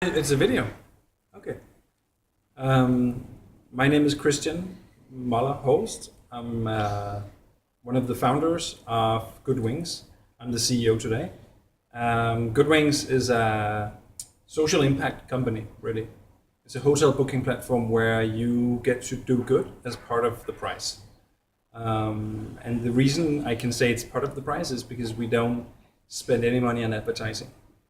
It's a video. Okay. Um, my name is Christian Muller Holst. I'm one of the founders of Good Wings. I'm the CEO today. Good Wings is a social impact company, really. It's a hotel booking platform where you get to do good as part of the price. And the reason I can say it's part of the price is because we don't spend any money on advertising.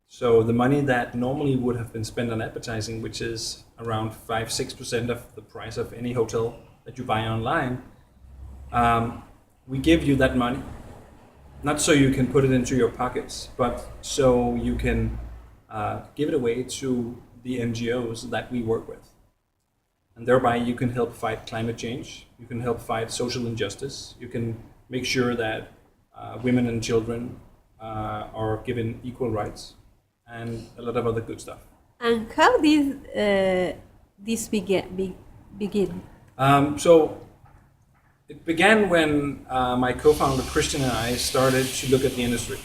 So the money that normally would have been spent on advertising, which is around 5-6% of the price of any hotel that you buy online, we give you that money, not so you can put it into your pockets, but so you can give it away to the NGOs that we work with. And thereby you can help fight climate change, you can help fight social injustice, you can make sure that women and children are given equal rights, and a lot of other good stuff. And how did this begin? So it began when my co-founder Christian and I started to look at the industry.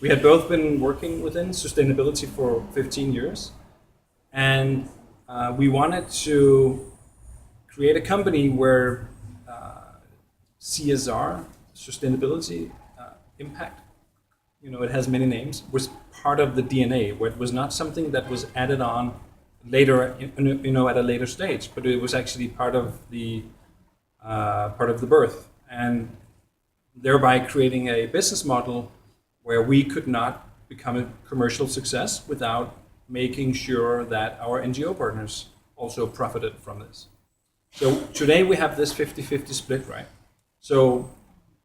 We had both been working within sustainability for 15 years, and we wanted to create a company where CSR, sustainability, impact, it has many names, was part of the DNA, where it was not something that was added on later, at a later stage, but it was actually part of the birth, and thereby creating a business model where we could not become a commercial success without making sure that our NGO partners also profited from this. So today we have this 50-50 split, right? So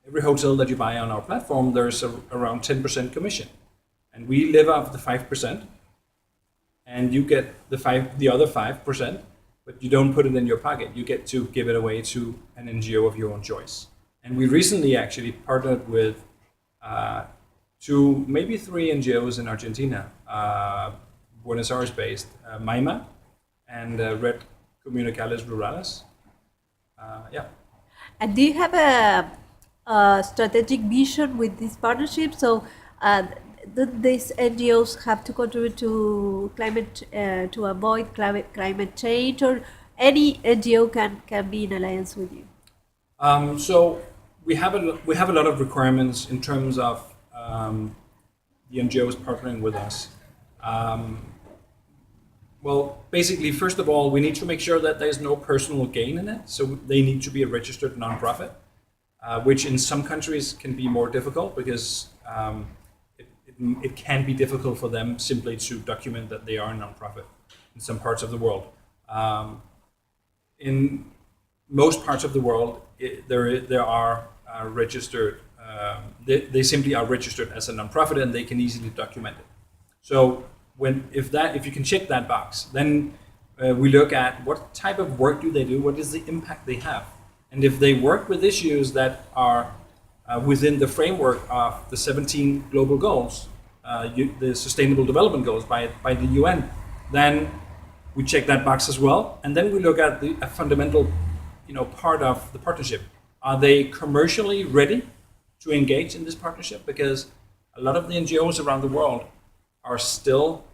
every hotel that you buy on our platform, there's around 10% commission. And we live off the 5%, and you get the other 5%, but you don't put it in your pocket. You get to give it away to an NGO of your own choice. And we recently actually partnered with 2, maybe 3 NGOs in Argentina, Buenos Aires-based MAIMA and Red Comunidades Rurales. And do you have a strategic vision with this partnership? So do these NGOs have to contribute to climate, to avoid climate change, or any NGO can be in alliance with you? So we have a lot of requirements in terms of the NGOs partnering with us. Well, basically, first of all, we need to make sure that there's no personal gain in it. So they need to be a registered nonprofit, which in some countries can be more difficult because it can be difficult for them simply to document that they are a nonprofit in some parts of the world. In most parts of the world, there are registered. They simply are registered as a nonprofit, and they can easily document it. So if you can check that box, then we look at what type of work do they do, what is the impact they have, and if they work with issues that are within the framework of the 17 global goals, the Sustainable Development Goals by the UN, then we check that box as well, and then we look at a fundamental, part of the partnership. Are they commercially ready to engage in this partnership? Because a lot of the NGOs around the world are still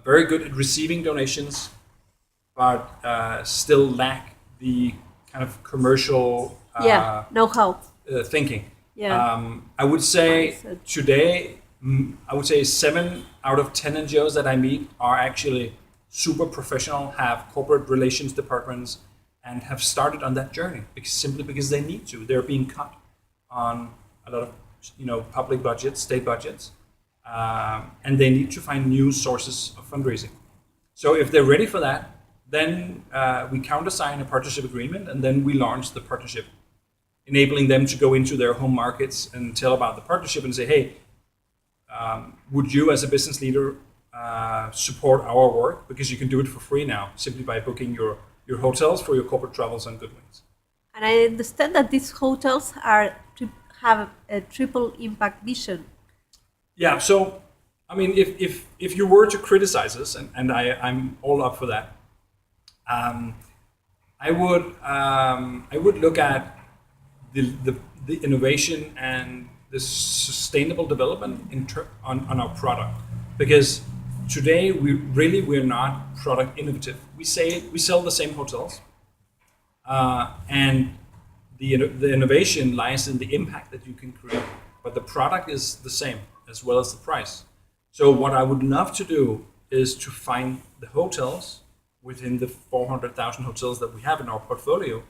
very good at receiving donations, but still lack the kind of commercial know-how thinking. Yeah. I would say today, 7 out of 10 NGOs that I meet are actually super professional, have corporate relations departments, and have started on that journey simply because they need to. They're being cut on a lot of public budgets, state budgets, and they need to find new sources of fundraising. So if they're ready for that, then we countersign a partnership agreement, and then we launch the partnership, enabling them to go into their home markets and tell about the partnership and say, hey, would you as a business leader support our work? Because you can do it for free now, simply by booking your hotels for your corporate travels on Good Wings. And I understand that these hotels have a triple impact vision. Yeah, so I mean, if you were to criticize us, and I'm all up for that, I would look at the innovation and the sustainable development on our product, because today we're not product innovative. We sell the same hotels, and the innovation lies in the impact that you can create. But the product is the same as well as the price. So what I would love to do is to find the hotels within the 400,000 hotels that we have in our portfolio,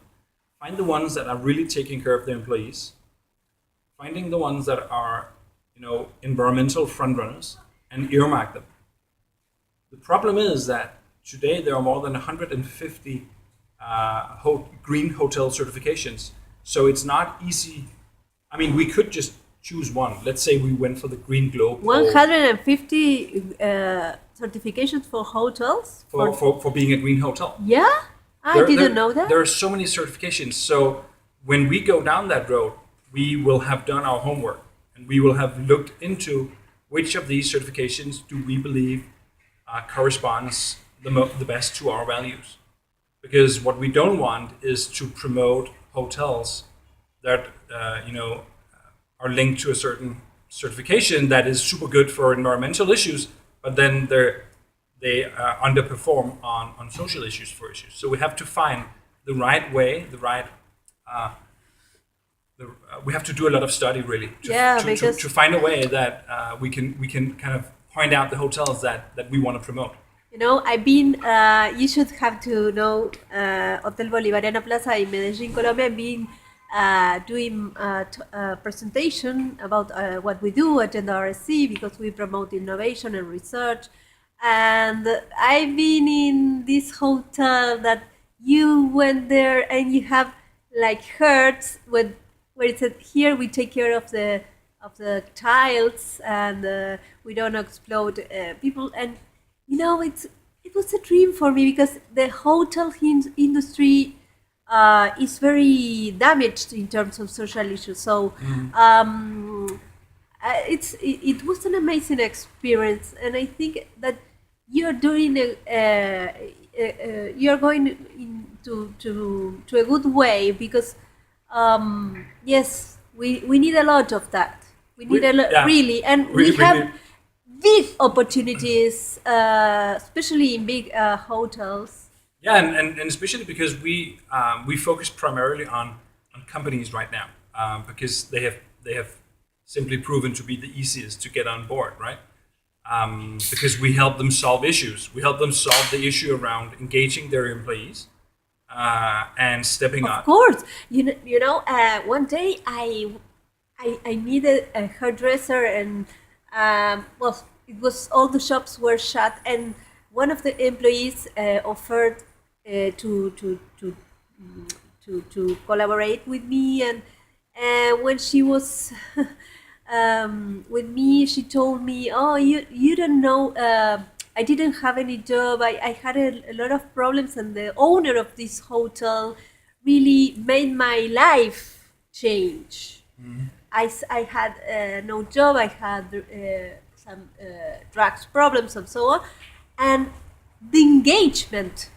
find the ones that are really taking care of their employees, finding the ones that are, environmental frontrunners, and earmark them. The problem is that today there are more than 150 green hotel certifications. So it's not easy. I mean, we could just choose one. Let's say we went for the Green Globe. 150 certifications for hotels? For being a green hotel. Yeah? I didn't know that. There are so many certifications. So when we go down that road, we will have done our homework and we will have looked into which of these certifications do we believe corresponds the best to our values. Because what we don't want is to promote hotels that are linked to a certain certification that is super good for environmental issues, but then they underperform on social issues for issues. So we have to find the right way, we have to do a lot of study really to find a way that we can kind of point out the hotels that we want to promote. I've been, you should have to know, Hotel Bolivariano Plaza in Medellin, Colombia. I've been doing a presentation about what we do at Agenda RSC because we promote innovation and research. And I've been in this hotel that you went there and you have like herds where it said, here we take care of the childs and we don't explode people. And it was a dream for me because the hotel industry is very damaged in terms of social issues. So it was an amazing experience, and I think that you're doing you're going into a good way because yes, we need a lot of that. We need a lot, really, and we have big opportunities, especially in big hotels. Yeah, and especially because we focus primarily on companies right now because they have simply proven to be the easiest to get on board, right? Because we help them solve issues. We help them solve the issue around engaging their employees and stepping up. Of course, one day I needed a hairdresser and. It was all the shops were shut, and one of the employees offered to collaborate with me. And when she was with me, she told me, "Oh, you don't know. I didn't have any job. I had a lot of problems, and the owner of this hotel really made my life change." Mm-hmm. I had no job, I had some drugs problems and so on. And the engagement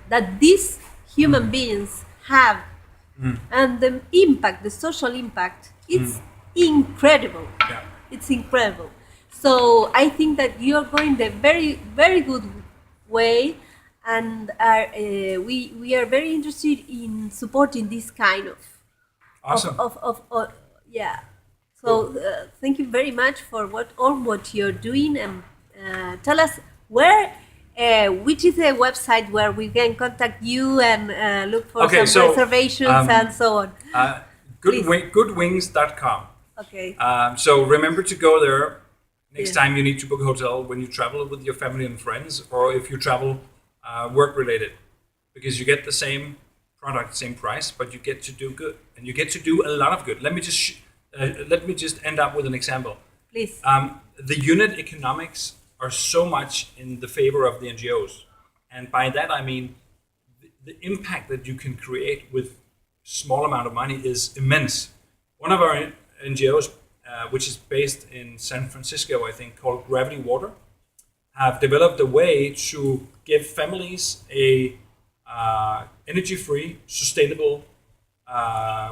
that these human beings have and the impact, the social impact, it's incredible. Yeah. It's incredible. So I think that you're going the very, very good way, and we are very interested in supporting this kind of awesome. Yeah. So thank you very much for what you're doing, and tell us which is the website where we can contact you and look for some reservations and so on. Goodwings.com. Okay. So remember to go there next time you need to book a hotel when you travel with your family and friends, or if you travel work related, because you get the same product, same price, but you get to do good, and you get to do a lot of good. Let me just end up with an example. Please. The unit economics are so much in the favor of the NGOs, and by that I mean the impact that you can create with small amount of money is immense. One of our NGOs, which is based in San Francisco, I think, called Gravity Water, have developed a way to give families a energy-free, sustainable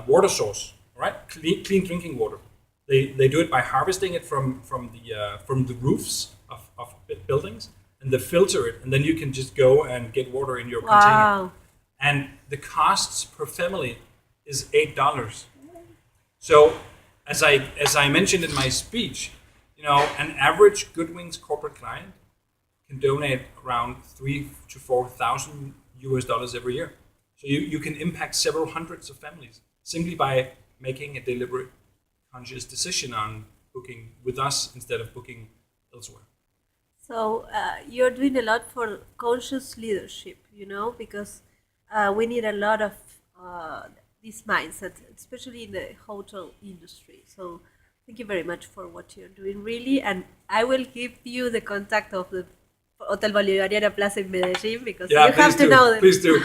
water source, right? Clean drinking water. They do it by harvesting it from the roofs buildings, and they filter it, and then you can just go and get water in your container. Wow. And the costs per family is $8. So, as I mentioned in my speech, an average Goodwings corporate client can donate around $3,000 to $4,000 every year. So you can impact several hundreds of families simply by making a deliberate, conscious decision on booking with us instead of booking elsewhere. So you're doing a lot for conscious leadership, because we need a lot of this mindset, especially in the hotel industry. So thank you very much for what you're doing, really. And I will give you the contact of the Hotel Bolivariana Plaza in Medellín because you have to know them. Please do.